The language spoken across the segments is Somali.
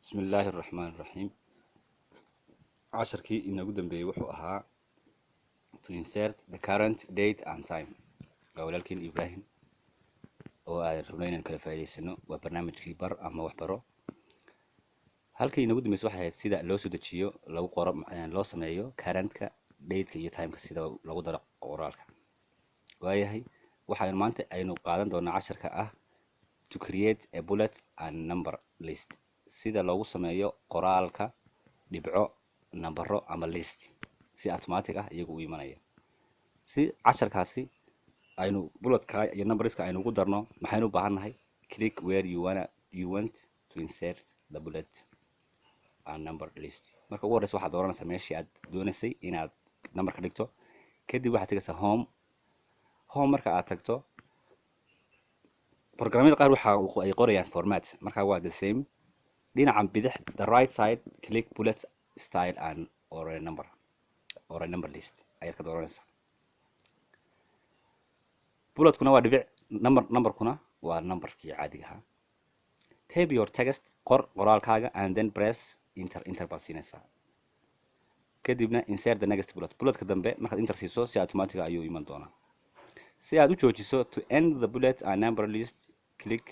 بسم الله الرحمن الرحيم. عشركي إنه قدام بيوحوها to insert the current date and time. ولكن إبراهيم هو ربنا الكلفاء سنو وبرنامج كبر أما وحبره. halkii inagu dambeysay waxay ahayd sida loo soo dejiyo lagu qoro loo sameeyo current-ka date-ka iyo time-ka sida lagu daro qoraalka waayahay waxaan maanta aynu qaadan doonaa casharka ah to create a bullet and number list sida loogu sameeyo qoraalka dhibco nambaro ama list si automatic ah iyagu u imanaya si casharkaasi aynu bulletka iyo numberska aynu ugu darno maxaynu u baahannahay click where you want to insert the bullet and number list marka ugu horeysa waxaad dooranaysaa meeshii aad doonaysay inaad number ka dhigto kadib waxaad tagaysaa home marka aad tagto programmada qaar waxa ay qorayaan format marka waa the same dhinaca bidix the right side click bullet style and or a number list ayaad ka dooranaysaa bulletkuna waa dhibic numberkuna waa numberkii caadiga ahaa type your text qoraalkaaga and then press enter baad siinaysaa kadibna insert the next bulletka dambe markaad enter siiso si automatic ayuu iman doonaa si aad u joojiso to end the bullet and number list click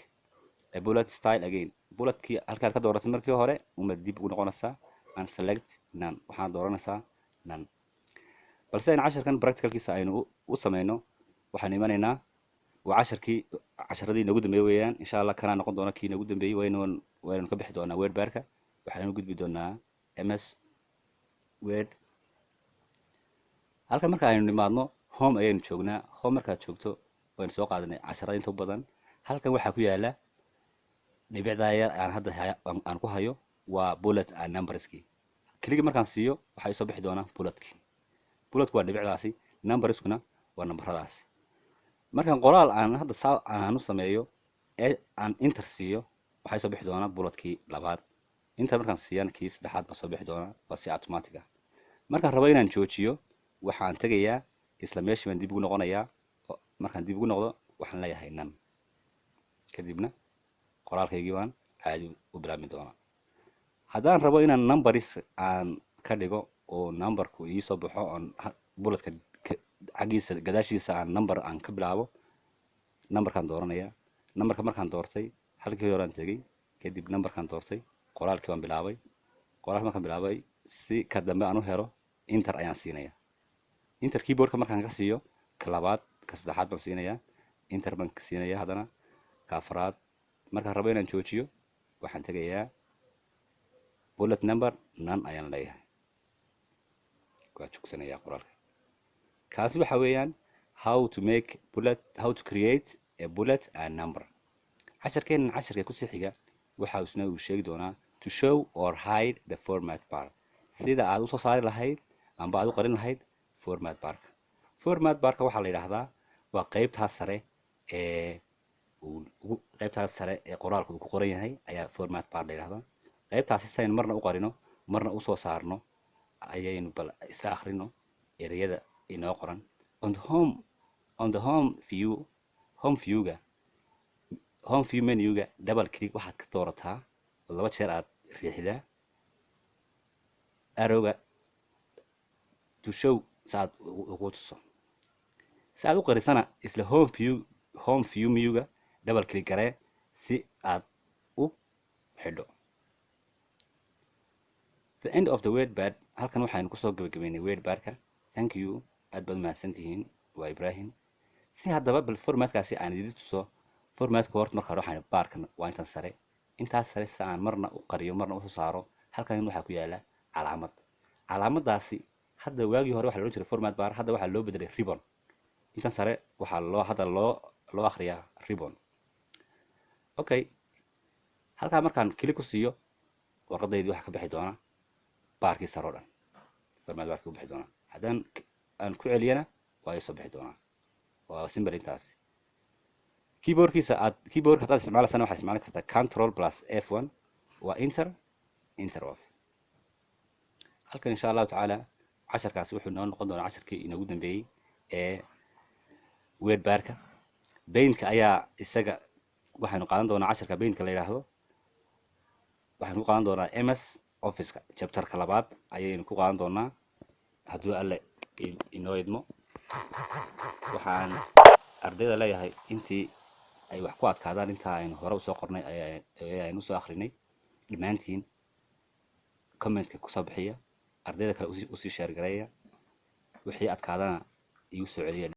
a bullet style again bulletkii halkaad ka dooratay markii hore uma dib ugu noqonaysaa and select none waxaad dooranaysaa none balse in casharkan practicalkiisa aynu u sameyno waxaan imanaynaa waa casharadii nagu dambeeyay weeyaan insha Allah kana noqon doona kii nagu dambeeyay waynu ka bixi doonaa wordbarka waxaanu gudbi doonaa ms word halka marka aynu nimaadno home ayaynu joognaa home markaad joogto waynu soo qaadanay casharada inta badan halkan waxaa ku yaala dhibicda yar aan hadda aan ku hayo waa bullet and numberski kliga markaan siiyo waxay soo bixi doonaa bulletku waa dhibicdaasi numberskuna waa nambaradaasi markaan qoraal aan hadda aan u sameeyo ee aan enter siiyo waxay soo bixi doonaa bulletkii labaad inta markaan siiyaan kii saddexaad ba soo bixi doonaa waa si automatic ah markaan rabo inaan joojiyo waxaan tagayaa isla meeshii baan dib ugu noqonayaa markaan dib ugu noqdo waxaan leeyahay none kadibna qoraalkaygii baan caadi u bilaabmi doonaa haddaan rabo inaan numbers aan ka dhigo oo numberku ii soo baxo on bulletka xaggiisa gadaashiisa aan number aan ka bilaabo numberkaan dooranayaa numberka markaan doortay halkii hore aan tegey kadib numberkaan doortay qoraalkii baan bilaabay qoraalka markaan bilaabay si ka dambe aan u helo enter ayaan siinayaa enter keyboardka markaan ka siiyo ka labaad ka saddexaad baan siinayaa enter baan ka siinayaa haddana ka afraad markaan rabo inaan joojiyo waxaan tegayaa bullet number none ayaan leeyahay waa jogsanayaa qoraalka kaasi waxa weeyaan how to create a bullet and number casharkeenan casharka ku sii xiga waxa isna uu sheegi doonaa to show or hide the format bar sida aad u soo saari lahayd amba aad u qarin lahayd format barka waxaa la yidhaahdaa waa qaybtaas sare ee qoraalku uu ku qoran yahay ayaa format bar la yidhaahdaa qaybtaasi saynu marna u qarino marna u soo saarno ayaynu bal isla akhrino ereyada inoo qoran on the home view menuga double click waxaad ka doorataa laba jeer aad riixdaa arrowga to show saad ugu tuso si aad u qarisana isla home view menuga double click garee si aad u xidho the end of the wordbar halkan waxaynu kusoo gabagabeynay wordbarka thank you aad baad mahadsantihiin waa Ibrahim si haddaba bal formatkaasi aan idin tuso formatka horta marka hore waxaan baarkan waa intan sare intaas sare si aan marna u qariyo marna u soo saaro halkan waxaa ku yaala calaamadaasi hadda waagii hore waxa la oran jiray format bar hadda waxaa loo bedelay ribbon intan sare waxaa hadda loo akhriyaa ribbon okay halkaa markaan click ku siiyo warqadaydii waxaa ka bixi doona baarkii sare oo dhan format barka ku bixi doona haddaan aan ku celiyana waa soo bixi doonaa waa simple intaasi keyboardkiisa keyboard hadaad isticmaalaysana waxaad isticmaali kartaa control plus f1 waa enter off halkan insha allahu tacaala casharkaasi wuxuu noo noqon doonaa casharkii inagu dambeeyey ee wordbarka paintka ayaa isaga waxaynu qaadan doonaa casharka paintka la yidhaahdo waxaan ku qaadan doonaa ms officeka chapterka labaad ayaynu ku qaadan doonaa hadduu alle inoo idmo. waxaan ardayda leeyahay intii ay wax ku adkaadaan inta aynu hore usoo qornay ayaynu soo akhrinay dhammaantiin commentka kusoo bixiya, ardayda kale usii share gareeya, wixii adkaadana igu soo celiya.